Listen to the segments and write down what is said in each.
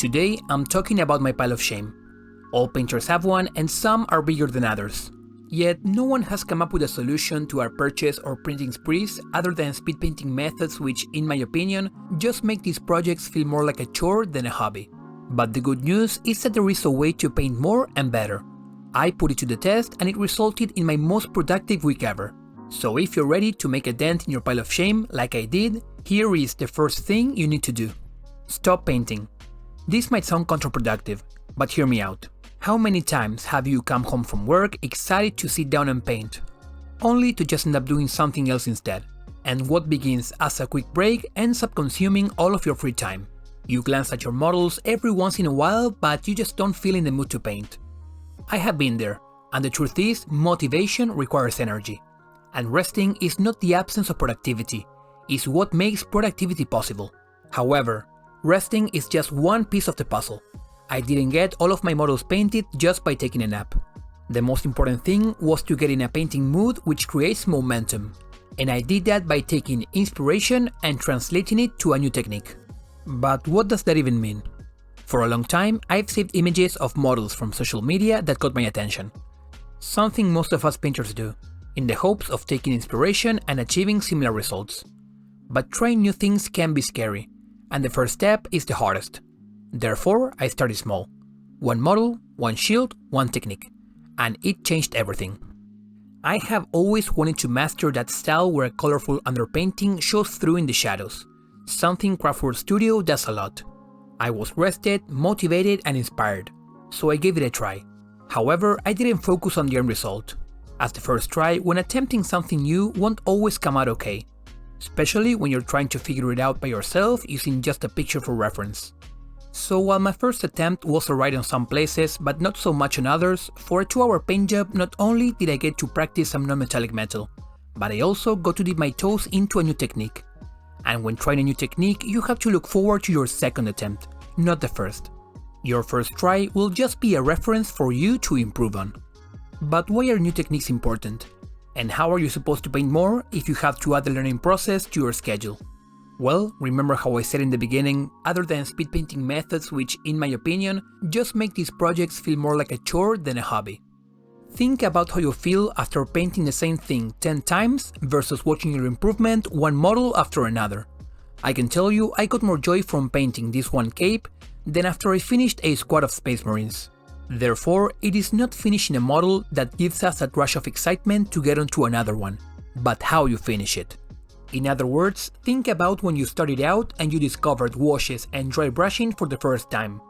Today, I'm talking about my pile of shame. All painters have one and some are bigger than others. Yet, no one has come up with a solution to our purchase or printing sprees other than speed painting methods which, in my opinion, just make these projects feel more like a chore than a hobby. But the good news is that there is a way to paint more and better. I put it to the test and it resulted in my most productive week ever. So if you're ready to make a dent in your pile of shame like I did, here is the first thing you need to do. Stop painting. This might sound counterproductive, but hear me out. How many times have you come home from work excited to sit down and paint, only to just end up doing something else instead? And what begins as a quick break ends up consuming all of your free time. You glance at your models every once in a while, but you just don't feel in the mood to paint. I have been there, and the truth is, motivation requires energy. And resting is not the absence of productivity, it's what makes productivity possible. However, resting is just one piece of the puzzle. I didn't get all of my models painted just by taking a nap. The most important thing was to get in a painting mood which creates momentum. And I did that by taking inspiration and translating it to a new technique. But what does that even mean? For a long time, I've saved images of models from social media that caught my attention. Something most of us painters do, in the hopes of taking inspiration and achieving similar results. But trying new things can be scary, and the first step is the hardest. Therefore, I started small. One model, one shield, one technique. And it changed everything. I have always wanted to master that style where a colorful underpainting shows through in the shadows, something Craftwork Studio does a lot. I was rested, motivated and inspired, so I gave it a try. However, I didn't focus on the end result, as the first try when attempting something new won't always come out okay, especially when you're trying to figure it out by yourself using just a picture for reference. So while my first attempt was alright on some places but not so much on others, for a 2-hour paint job not only did I get to practice some non-metallic metal, but I also got to dip my toes into a new technique. And when trying a new technique, you have to look forward to your second attempt, not the first. Your first try will just be a reference for you to improve on. But why are new techniques important? And how are you supposed to paint more if you have to add the learning process to your schedule? Well, remember how I said in the beginning, other than speed painting methods which, in my opinion, just make these projects feel more like a chore than a hobby. Think about how you feel after painting the same thing 10 times versus watching your improvement one model after another. I can tell you I got more joy from painting this one cape than after I finished a squad of Space Marines. Therefore, it is not finishing a model that gives us that rush of excitement to get onto another one, but how you finish it. In other words, think about when you started out and you discovered washes and dry brushing for the first time.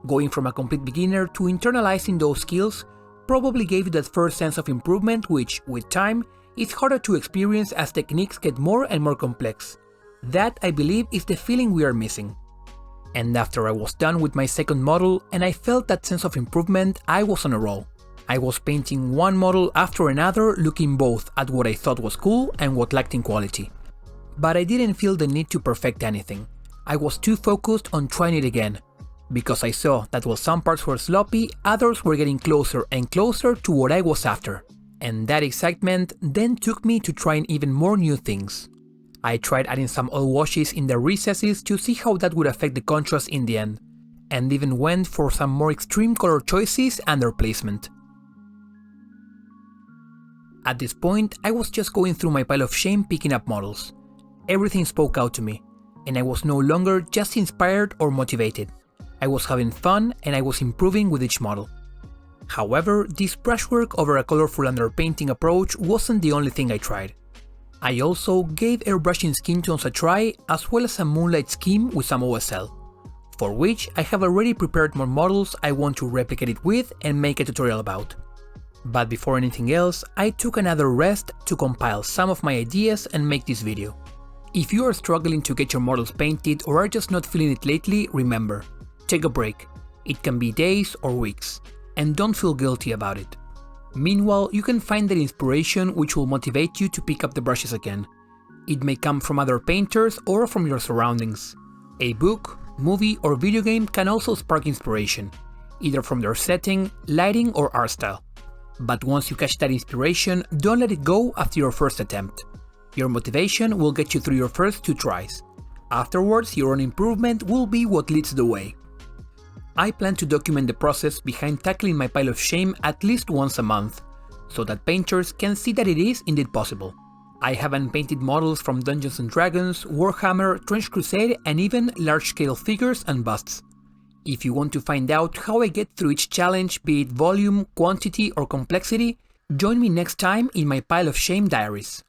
Going from a complete beginner to internalizing those skills probably gave you that first sense of improvement which, with time, is harder to experience as techniques get more and more complex. That, I believe, is the feeling we are missing. And after I was done with my second model and I felt that sense of improvement, I was on a roll. I was painting one model after another, looking both at what I thought was cool and what lacked in quality. But I didn't feel the need to perfect anything. I was too focused on trying it again, because I saw that while some parts were sloppy, others were getting closer and closer to what I was after. And that excitement then took me to trying even more new things. I tried adding some oil washes in the recesses to see how that would affect the contrast in the end, and even went for some more extreme color choices and their placement. At this point, I was just going through my pile of shame picking up models. Everything spoke out to me, and I was no longer just inspired or motivated. I was having fun and I was improving with each model. However, this brushwork over a colorful underpainting approach wasn't the only thing I tried. I also gave airbrushing skin tones a try, as well as a moonlight scheme with some OSL, for which I have already prepared more models I want to replicate it with and make a tutorial about. But before anything else, I took another rest to compile some of my ideas and make this video. If you are struggling to get your models painted or are just not feeling it lately, remember, take a break. It can be days or weeks, and don't feel guilty about it. Meanwhile, you can find that inspiration which will motivate you to pick up the brushes again. It may come from other painters or from your surroundings. A book, movie or video game can also spark inspiration, either from their setting, lighting or art style. But once you catch that inspiration, don't let it go after your first attempt. Your motivation will get you through your first 2 tries. Afterwards, your own improvement will be what leads the way. I plan to document the process behind tackling my pile of shame at least once a month, so that painters can see that it is indeed possible. I have unpainted models from Dungeons & Dragons, Warhammer, Trench Crusade, and even large-scale figures and busts. If you want to find out how I get through each challenge, be it volume, quantity, or complexity, join me next time in my Pile of Shame Diaries.